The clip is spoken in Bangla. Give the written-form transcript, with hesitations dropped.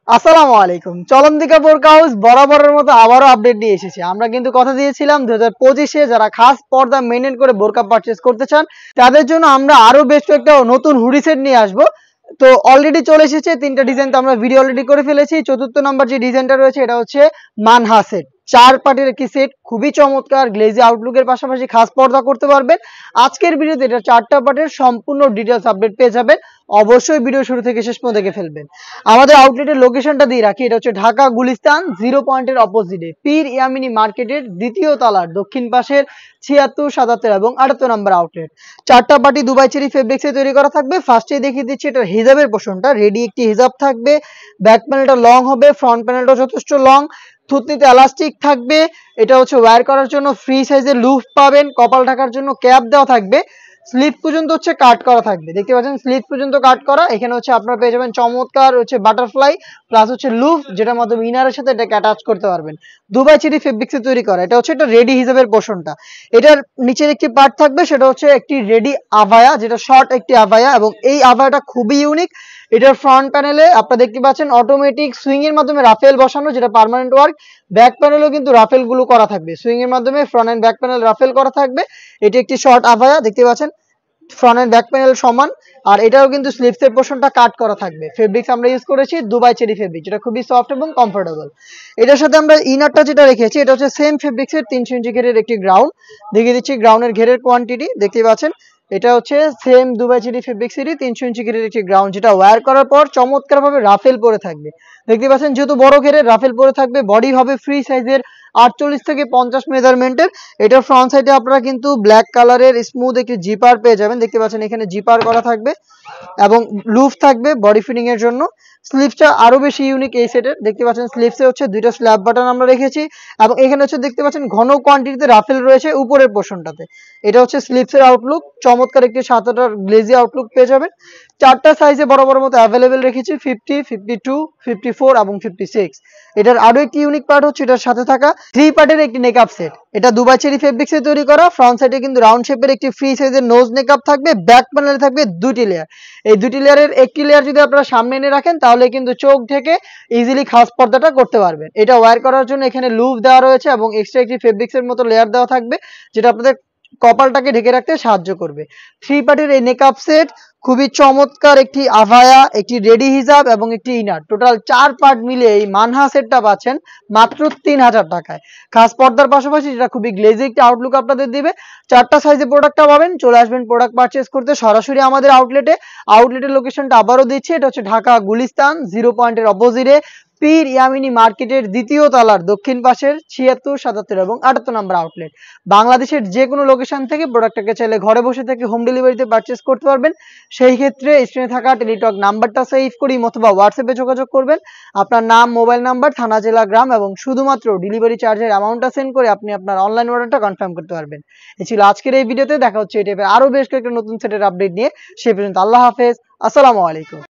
আসসালামু আলাইকুম। চলন্তিকা বোরকা হাউস বরাবরের মতো আবারও আপডেট নিয়ে এসেছি। আমরা কিন্তু কথা দিয়েছিলাম 2025-এ যারা খাস পর্দা মেইনটেইন করে বোরকা পারচেজ করতে চান তাদের জন্য আমরা আরো বেশ কয়েকটা নতুন হুডি সেট নিয়ে আসবো। তো অলরেডি চলে এসেছে 3টা ডিজাইন, তো আমরা ভিডিও অলরেডি করে ফেলেছি। চতুর্থ নাম্বার যে ডিজাইনটা রয়েছে এটা হচ্ছে মানহা সেট, 4 পার্টের একটি সেট, খুবই চমৎকার গ্লেজি আউটলুকের পাশাপাশি খাস পর্দা করতে পারবেন। আজকের ভিডিওতে এটা 4টা পার্টের সম্পূর্ণ ডিটেইলস আপডেট পেয়ে যাবেন। অবশ্যই ভিডিও শুরু থেকে শেষ পর্যন্ত দেখে ফেলবেন। আমাদের আউটলেটের লোকেশনটা দিয়ে রাখি, এটা হচ্ছে ঢাকা গুলিস্তান 0 পয়েন্টের অপোজিটে পীর ইয়ামিনী মার্কেটের দ্বিতীয় তলার দক্ষিণ পাশের 76, 77 এবং 78 নম্বর আউটলেট। 4টা পার্টি দুবাই চেরি ফেব্রিক্সে তৈরি করা থাকবে। ফার্স্টে দেখিয়ে দিচ্ছি এটা হিজাবের পোর্শনটা। রেডি একটি হিজাব থাকবে, ব্যাক প্যানেলটা লং হবে, ফ্রন্ট প্যানেলটা যথেষ্ট লং, থুতনিতে এলাস্টিক থাকবে। এটা হচ্ছে ওয়্যার করার জন্য ফ্রি সাইজের লুফ পাবেন, কপাল ঢাকার জন্য ক্যাপ দেওয়া থাকবে, স্লিপ পর্যন্ত হচ্ছে কাট করা থাকবে। দেখতে পাচ্ছেন স্লিপ পর্যন্ত কাট করা। এখানে হচ্ছে আপনারা পেয়ে যাবেন চমৎকার হচ্ছে বাটারফ্লাই প্লাস হচ্ছে লুফ, যেটার মাধ্যমে ইনারের সাথে এটাকে অ্যাটাচ করতে পারবেন। দুবাই চেরি ফেব্রিক্সে তৈরি করা। এটা হচ্ছে একটা রেডি হিসাবের পোর্শনটা। এটার নিচের একটি পার্ট থাকবে, সেটা হচ্ছে একটি রেডি আভায়া, যেটা শর্ট একটি আভায়া, এবং এই আভায়াটা খুবই ইউনিক। এটার ফ্রন্ট প্যানেলে আপনারা দেখতে পাচ্ছেন অটোমেটিক সুইং এর মাধ্যমে রাফেল বসানো, যেটা পার্মানেন্ট ওয়ার্ক। ব্যাক প্যানেলেও কিন্তু রাফেল গুলো করা থাকবে, সুইং এর মাধ্যমে front end back panel Rafael করা থাকবে। এটি একটি শর্ট আভায়া, দেখতে পাচ্ছেন ফ্রন্ট এন্ড ব্যাক প্যানেল সমান। আর এটাও কিন্তু স্লিভসের পোর্শনটা কাট করা থাকবে। ফেব্রিক্স আমরা ইউজ করেছি দুবাই চেরি ফেব্রিক, যেটা খুবই সফট এবং কমফোর্টেবল। এটার সাথে আমরা ইনারটা যেটা রেখেছি এটা হচ্ছে সেম ফেব্রিক্সের 300 ইঞ্চি ঘেরের একটি গ্রাউন্ড। দেখিয়ে দিচ্ছি গ্রাউন্ডের ঘেরের কোয়ান্টিটি, দেখতেই পাচ্ছেন এটা হচ্ছে সেম দুবাই চেরি ফেব্রিক্সেরই 300 ইঞ্চি ঘেরের একটি গ্রাউন্ড, যেটা ওয়্যার করার পর চমৎকার ভাবে রাফেল পরে থাকবে। দেখতে পাচ্ছেন যেহেতু বড় ঘেরের রাফেল পরে থাকবে। বডি হবে ফ্রি সাইজের 48 থেকে 50 মেজারমেন্টের। এটার ফ্রন্ট সাইডে আপনারা কিন্তু ব্ল্যাক কালারের স্মুথ একটি জিপার পেয়ে যাবেন। দেখতে পাচ্ছেন এখানে জিপার করা থাকবে এবং লুফ থাকবে বডি ফিটিং এর জন্য। স্লিভসটা আরো বেশি ইউনিক এই সেটের। দেখতে পাচ্ছেন স্লিভসে হচ্ছে দুইটা স্ল্যাব বাটন আমরা রেখেছি, এবং এখানে হচ্ছে দেখতে পাচ্ছেন ঘন কোয়ান্টিটিতে রাফেল রয়েছে উপরের পোর্শনটাতে। এটা হচ্ছে স্লিভসের আউটলুক, চমৎকার একটি 7টার গ্লেজি আউটলুক পেয়ে যাবেন। 4টা সাইজে বরাবর মতো অ্যাভেলেবেল রেখেছি, 50, 52, 54 এবং 56। এটার আরো একটি ইউনিক পার্ট হচ্ছে এটার সাথে থাকা 3 পার্টের একটি নেকআপ সেট। এটা দুবাই চেরি ফেব্রিক্সে তৈরি করা। ফ্রন্ট সাইডে কিন্তু রাউন্ড শেপের একটি ফ্রি সাইজের নোজ নেকআপ থাকবে। ব্যাক প্যানেলে থাকবে দুটি লেয়ার। এই দুটি লেয়ারের একটি লেয়ার যদি আপনারা সামনে এনে রাখেন তাহলে কিন্তু চোখ ঢেকে ইজিলি খাস পর্দাটা করতে পারবেন। এটা ওয়্যার করার জন্য এখানে লুফ দেওয়া রয়েছে এবং এক্সট্রা একটি ফেব্রিক্সের মতো লেয়ার দেওয়া থাকবে, যেটা আপনাদের কপালটাকে ঢেকে রাখতে সাহায্য করবে। 3 পার্টের এই নেকআপ সেট খুবই চমৎকার একটি আভায়া, একটি রেডি হিজাব এবং একটি ইনার, টোটাল 4 পার্ট মিলে এই মানহা সেটটা পাচ্ছেন মাত্র 3000 টাকায়। খাস পর্দার পাশাপাশি যেটা খুবই গ্লেজি একটি আউটলুক আপনাদের দিবে। 4টা সাইজে প্রোডাক্টটা পাবেন। চলে আসবেন প্রোডাক্ট পারচেজ করতে সরাসরি আমাদের আউটলেটে। আউটলেটের লোকেশনটা আবারও দিচ্ছি, এটা হচ্ছে ঢাকা গুলিস্তান 0 পয়েন্টের অপোজিটে পীর ইয়ামিনী মার্কেটের দ্বিতীয় তলার দক্ষিণ পাশের 76, 77 এবং 78 নম্বর আউটলেট। বাংলাদেশের যে কোনো লোকেশন থেকে প্রোডাক্টটাকে চাইলে ঘরে বসে থেকে হোম ডেলিভারিতে পারচেজ করতে পারবেন। সেই ক্ষেত্রে স্ক্রিনে থাকা টেলিটক নাম্বারটা সেভ করি অথবা হোয়াটসঅ্যাপে যোগাযোগ করবেন। আপনার নাম, মোবাইল নাম্বার, থানা, জেলা, গ্রাম এবং শুধুমাত্র ডেলিভারি চার্জের অ্যামাউন্টটা সেন্ড করে আপনি আপনার অনলাইন অর্ডারটা কনফার্ম করতে পারবেন। এই ছিল আজকের এই ভিডিওতে। দেখা হচ্ছে এই টাইপের আরো বেশ কয়েকটা নতুন সেটের আপডেট নিয়ে। সেই পর্যন্ত আল্লাহ হাফেজ, আসসালামু আলাইকুম।